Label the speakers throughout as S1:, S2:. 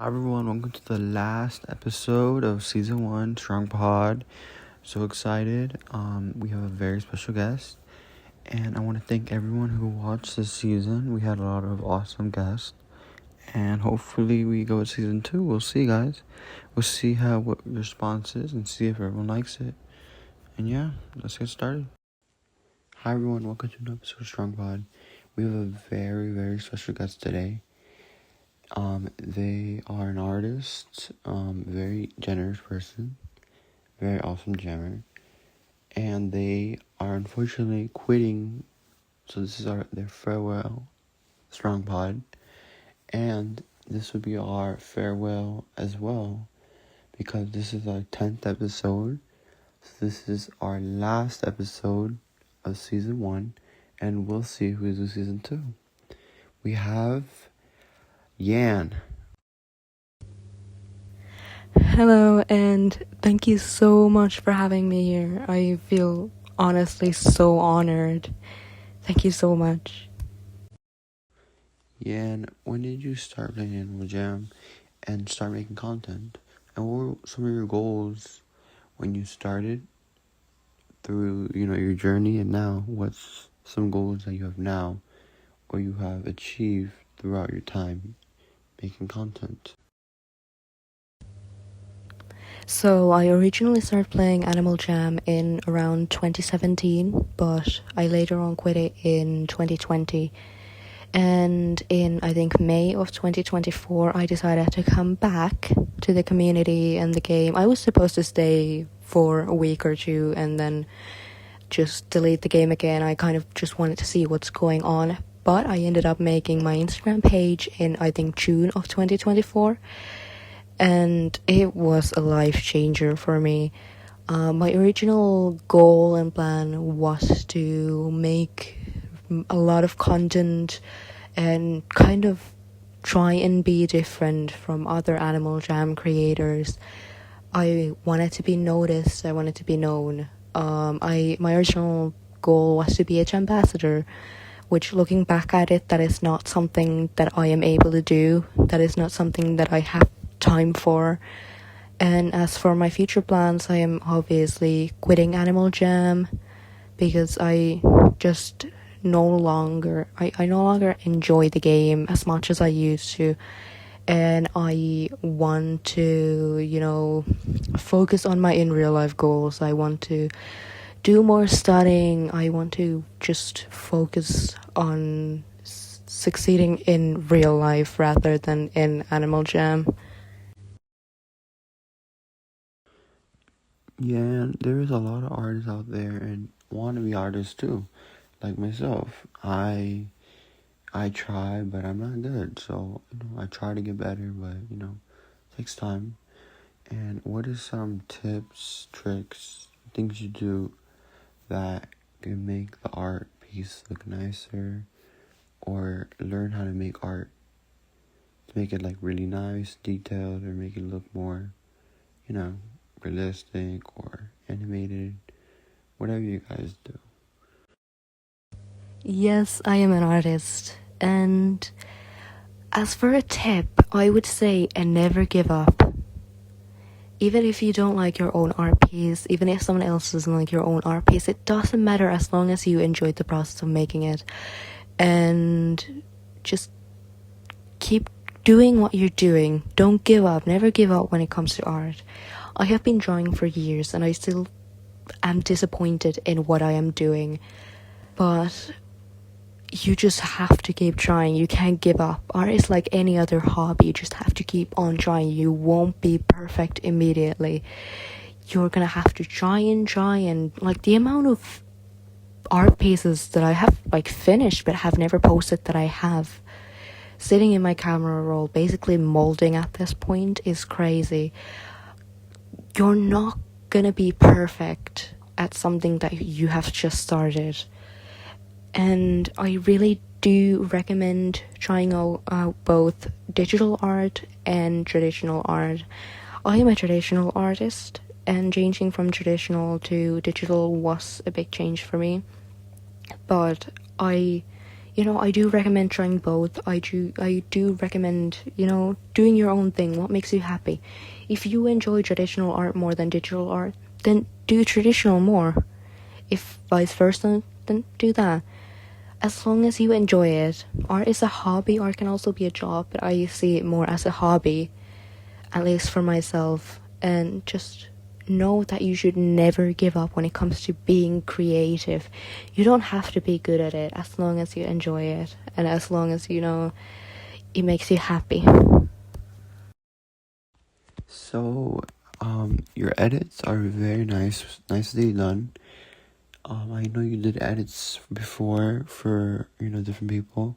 S1: Hi everyone, welcome to the last episode of season 1 Strongpod. So excited. We have a very special guest, and I want to thank everyone who watched this season. We had a lot of awesome guests, and hopefully we go with season 2. We'll see, guys. We'll see what the response is and see if everyone likes it. And yeah, let's get started. Hi everyone, welcome to an episode of Strongpod. We have a very, very special guest today. They are an artist, very generous person, very awesome jammer, and they are unfortunately quitting. So this is their farewell Strongpod, and this would be our farewell as well, because this is our 10th episode. So this is our last episode of season 1, and we'll see who is in season 2. We have Yann.
S2: Hello, and thank you so much for having me here. I feel honestly so honored. Thank you so much.
S1: Yann, when did you start playing Animal Jam and start making content? And what were some of your goals when you started through, your journey, and now what's some goals that you have now or you have achieved throughout your time making content?
S2: So, I originally started playing Animal Jam in around 2017, but I later on quit it in 2020. And in, I think, May of 2024, I decided to come back to the community and the game. I was supposed to stay for a week or two and then just delete the game again. I kind of just wanted to see what's going on. But I ended up making my Instagram page in, I think, June of 2024. And it was a life changer for me. My original goal and plan was to make a lot of content and kind of try and be different from other Animal Jam creators. I wanted to be noticed. I wanted to be known. My original goal was to be a ambassador, which, looking back at it, that is not something that I am able to do. That is not something that I have time for. And as for my future plans, I am obviously quitting Animal Jam because I just no longer enjoy the game as much as I used to, and I want to focus on my in real life goals. I want to do more studying. I want to just focus on succeeding in real life rather than in Animal Jam.
S1: Yeah, there is a lot of artists out there and wannabe artists too, like myself. I try, but I'm not good. So, I try to get better, but, it takes time. And what are some tips, tricks, things you do that can make the art piece look nicer, or learn how to make art to make it like really nice, detailed, or make it look more, realistic or animated, whatever you guys do?
S2: Yes, I am an artist, and as for a tip, I would say never give up. Even if you don't like your own art piece, even if someone else doesn't like your own art piece, it doesn't matter as long as you enjoyed the process of making it. And just keep doing what you're doing. Don't give up. Never give up when it comes to art. I have been drawing for years and I still am disappointed in what I am doing. But you just have to keep trying. You can't give up. Art is like any other hobby. You just have to keep on trying. You won't be perfect immediately. You're gonna have to try and like the amount of art pieces that I have finished but have never posted that I have sitting in my camera roll basically molding at this point is crazy. You're not gonna be perfect at something that you have just started. And I really do recommend trying out both digital art and traditional art. I am a traditional artist, and changing from traditional to digital was a big change for me. But I I do recommend trying both. I do recommend, doing your own thing, what makes you happy. If you enjoy traditional art more than digital art, then do traditional more. If vice versa, then do that. As long as you enjoy it. Art is a hobby, art can also be a job, but I see it more as a hobby, at least for myself. And just know that you should never give up when it comes to being creative. You don't have to be good at it as long as you enjoy it and as long as it makes you happy.
S1: So, your edits are very nicely done. I know you did edits before for, different people,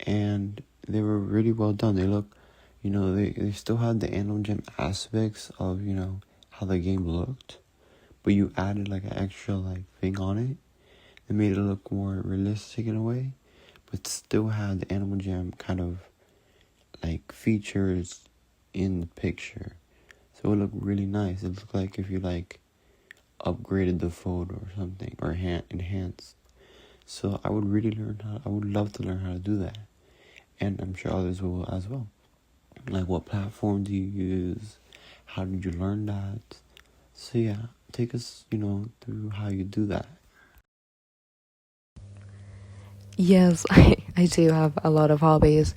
S1: and they were really well done. They look, they still had the Animal Jam aspects of, how the game looked, but you added like an extra like thing on it. It made it look more realistic in a way, but still had the Animal Jam kind of like features in the picture. So it looked really nice. It looked like if you like upgraded the photo or something, or enhanced. So I would love to learn how to do that. And I'm sure others will as well. Like, what platform do you use? How did you learn that? So yeah, take us, through how you do that.
S2: Yes, I do have a lot of hobbies.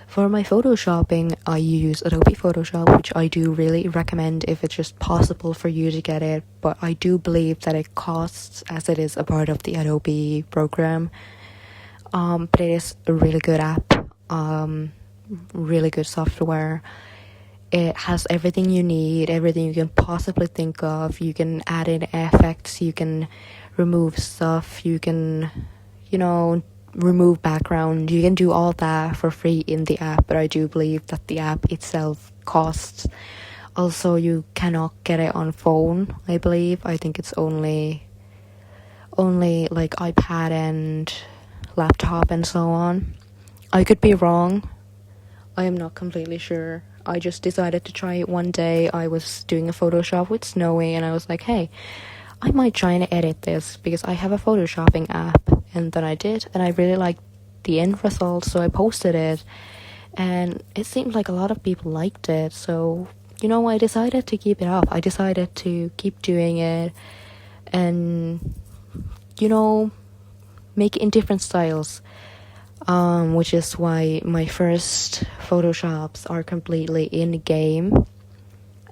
S2: For my photoshopping, I use Adobe Photoshop, which I do really recommend if it's just possible for you to get it. But I do believe that it costs, as it is a part of the Adobe program. But it is a really good app, really good software. It has everything you need, everything you can possibly think of. You can add in effects, you can remove stuff, you can, remove background. You can do all that for free in the app, but I do believe that the app itself costs. Also, you cannot get it on phone, I believe. I think it's only like iPad and laptop and so on. I could be wrong. I am not completely sure. I just decided to try it one day. I was doing a Photoshop with Snowy and I was like, hey, I might try and edit this because I have a photoshopping app. And then I did, and I really liked the end result, so I posted it. And it seemed like a lot of people liked it, so, I decided to keep it up. I decided to keep doing it and, make it in different styles. Which is why my first photoshops are completely in game,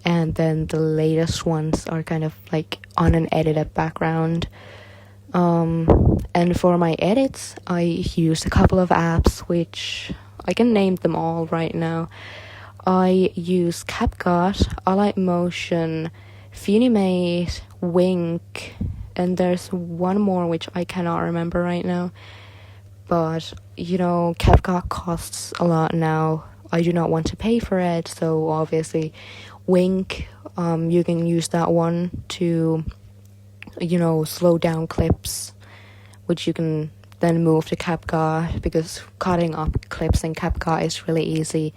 S2: and then the latest ones are kind of like on an edited background. And for my edits, I use a couple of apps, which I can name them all right now. I use CapCut, Alight Motion, Funimate, Wink, and there's one more which I cannot remember right now. But, CapCut costs a lot now. I do not want to pay for it, so obviously Wink, you can use that one to, slow down clips, which you can then move to CapCut, because cutting up clips in CapCut is really easy.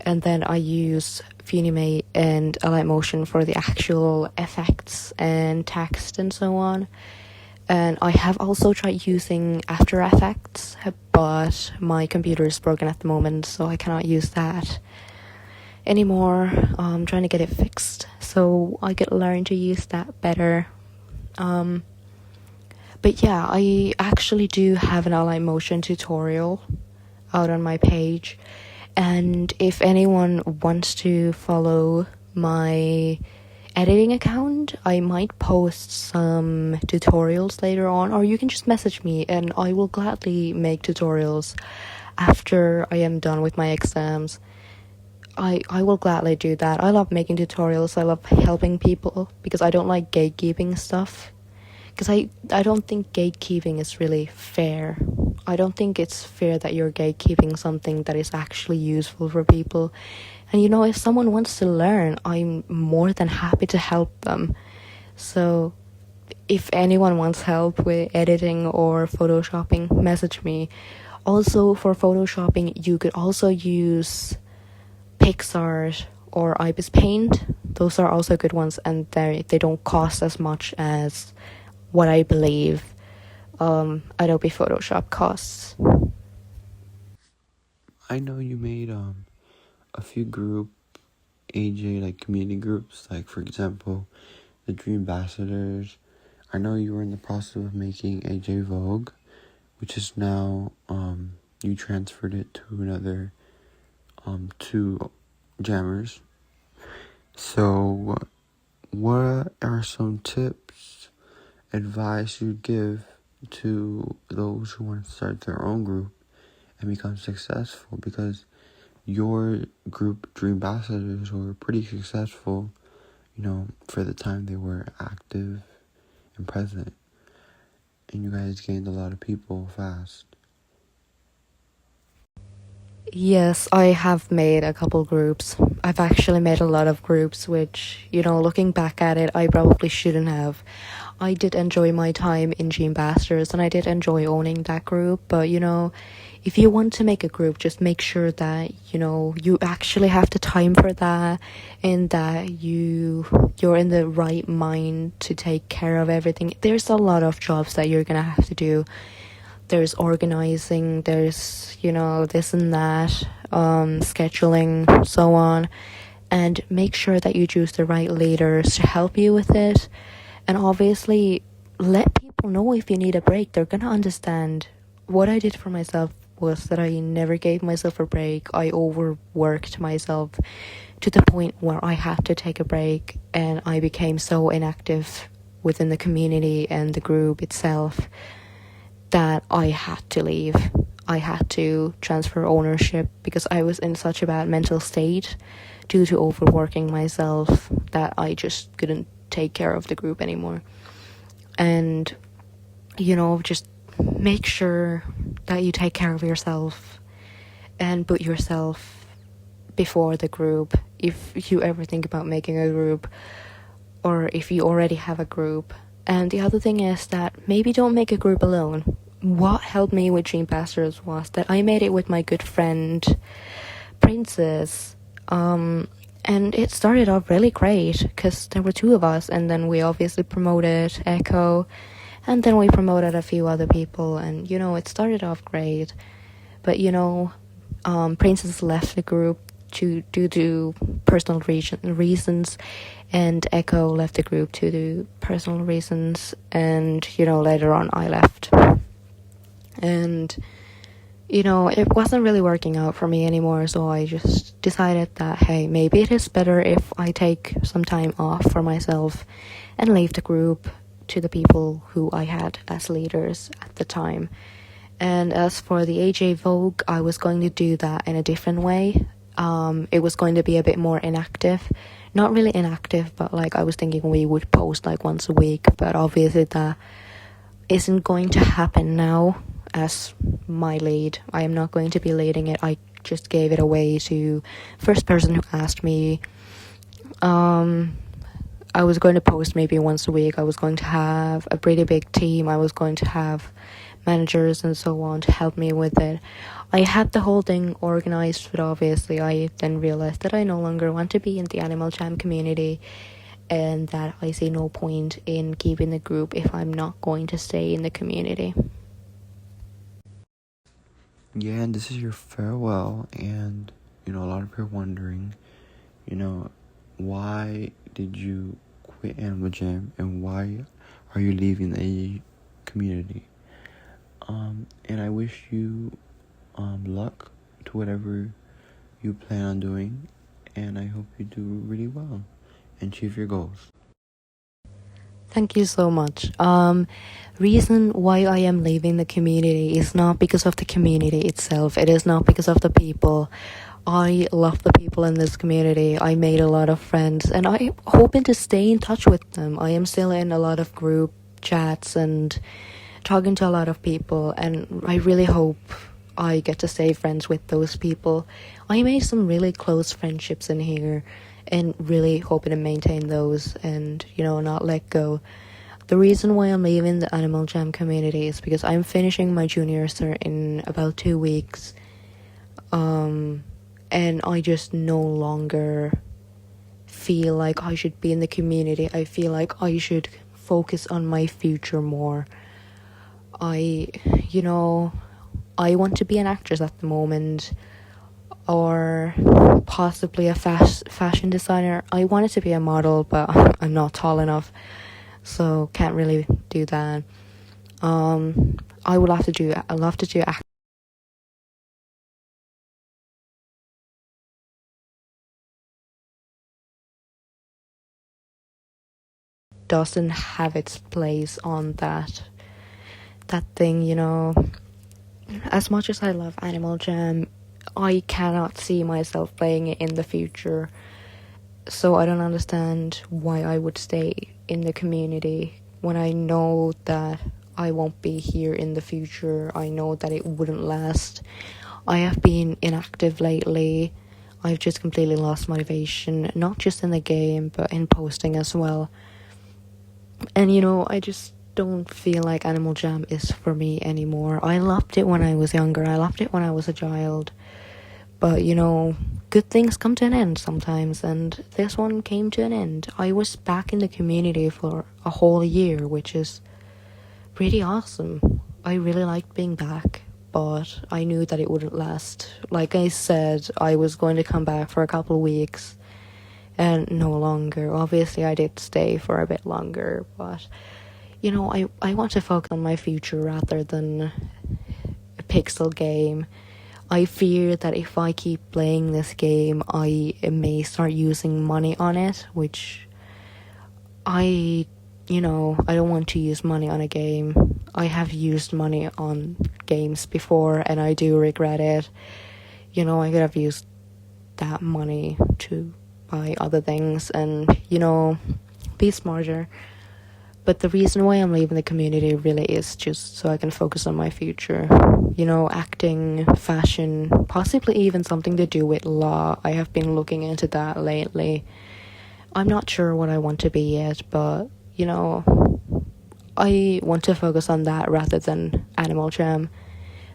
S2: And then I use Funimate and Alight Motion for the actual effects and text and so on. And I have also tried using After Effects, but my computer is broken at the moment, so I cannot use that anymore. I'm trying to get it fixed so I could learn to use that better. But yeah, I actually do have an Alight Motion tutorial out on my page, and if anyone wants to follow my editing account, I might post some tutorials later on, or you can just message me and I will gladly make tutorials after I am done with my exams. I will gladly do that. I love making tutorials. I love helping people because I don't like gatekeeping stuff. Because I don't think gatekeeping is really fair. I don't think it's fair that you're gatekeeping something that is actually useful for people. And if someone wants to learn, I'm more than happy to help them. So if anyone wants help with editing or photoshopping, message me. Also, for photoshopping, you could also use PixArt or Ibis Paint. Those are also good ones, and they don't cost as much as what I believe Adobe Photoshop costs.
S1: I know you made a few group AJ like community groups, like for example, the Dream Ambassadors. I know you were in the process of making AJ Vogue, which is now you transferred it to another two jammers. So what are some tips, advice you'd give to those who want to start their own group and become successful? Because your group Dream Ambassadors were pretty successful, for the time they were active and present, and you guys gained a lot of people fast.
S2: Yes, I have made a couple groups. I've actually made a lot of groups, which, looking back at it, I probably shouldn't have. I did enjoy my time in G Ambassadors and I did enjoy owning that group, but if you want to make a group, just make sure that, you actually have the time for that and that you're in the right mind to take care of everything. There's a lot of jobs that you're gonna have to do. There's organizing, there's, this and that, scheduling, so on. And make sure that you choose the right leaders to help you with it. And obviously, let people know if you need a break. They're gonna understand. What I did for myself was that I never gave myself a break. I overworked myself to the point where I had to take a break, and I became so inactive within the community and the group itself that I had to leave. I had to transfer ownership because I was in such a bad mental state due to overworking myself that I just couldn't take care of the group anymore. And just make sure that you take care of yourself and put yourself before the group if you ever think about making a group, or if you already have a group. And the other thing is that maybe don't make a group alone. What helped me with Dream Ambassadors was that I made it with my good friend Princess, and it started off really great because there were two of us, and then we obviously promoted Echo, and then we promoted a few other people, and it started off great. But Princess left the group due to personal reasons, and Echo left the group due to personal reasons, and later on I left. And it wasn't really working out for me anymore, so I just decided that, hey, maybe it is better if I take some time off for myself and leave the group to the people who I had as leaders at the time. And as for the AJ Vogue, I was going to do that in a different way. It was going to be a bit more inactive. Not really inactive, but I was thinking we would post once a week, but obviously that isn't going to happen now. As my lead, I am not going to be leading it. I just gave it away to first person who asked me. I was going to post maybe once a week. I was going to have a pretty big team. I was going to have managers and so on to help me with it. I had the whole thing organized, but obviously I then realized that I no longer want to be in the Animal Jam community, and that I see no point in keeping the group if I'm not going to stay in the community.
S1: Yeah, and this is your farewell, and a lot of people are wondering, why did you quit Animal Jam, and why are you leaving the community? And I wish you luck to whatever you plan on doing, and I hope you do really well and achieve your goals.
S2: Thank you so much. Reason why I am leaving the community is not because of the community itself. It is not because of the people. I love the people in this community. I made a lot of friends, and I'm hoping to stay in touch with them. I am still in a lot of group chats and talking to a lot of people, and I really hope I get to stay friends with those people. I made some really close friendships in here, and really hoping to maintain those and not let go. The reason why I'm leaving the Animal Jam community is because I'm finishing my junior cert in about 2 weeks, and I just no longer feel like I should be in the community. I feel like I should focus on my future more. I want to be an actress at the moment. or possibly a fashion designer. I wanted to be a model, but I'm not tall enough, so can't really do that. I would love to do acting. Doesn't have its place on that thing, you know. As much as I love Animal Jam, I cannot see myself playing it in the future. So I don't understand why I would stay in the community when I know that I won't be here in the future. I know that it wouldn't last. I have been inactive lately. I've just completely lost motivation, not just in the game, but in posting as well. And you know, I just don't feel like Animal Jam is for me anymore. I loved it when I was younger, I loved it when I was a child. But you know, good things come to an end sometimes, and this one came to an end. I was back in the community for a whole year, which is pretty awesome. I really liked being back, but I knew that it wouldn't last. Like I said, I was going to come back for a couple of weeks and no longer. Obviously, I did stay for a bit longer, but you know, I want to focus on my future rather than a pixel game. I fear that if I keep playing this game, I may start using money on it, which I don't want to use money on a game. I have used money on games before, and I do regret it. You know, I could have used that money to buy other things and, you know, be smarter. But the reason why I'm leaving the community really is just so I can focus on my future. You know, acting, fashion, possibly even something to do with law. I have been looking into that lately. I'm not sure what I want to be yet, but, you know, I want to focus on that rather than Animal Jam.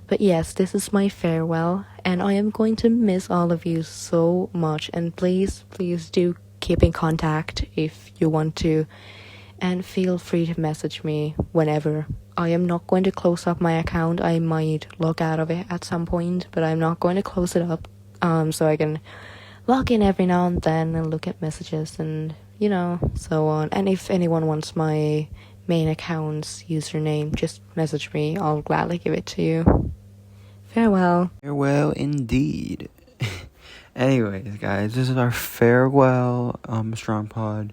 S2: But yes, this is my farewell, and I am going to miss all of you so much. And please do keep in contact if you want to. And feel free to message me whenever. I am not going to close up my account. I might log out of it at some point, but I'm not going to close it up. So I can log in every now and then and look at messages and, you know, so on. And if anyone wants my main account's username, just message me. I'll gladly give it to you. Farewell.
S1: Farewell indeed. Anyways, guys, this is our farewell Strongpod.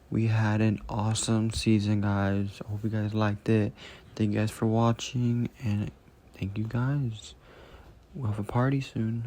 S1: We had an awesome season, guys. I hope you guys liked it. Thank you guys for watching, and thank you guys. We'll have a party soon.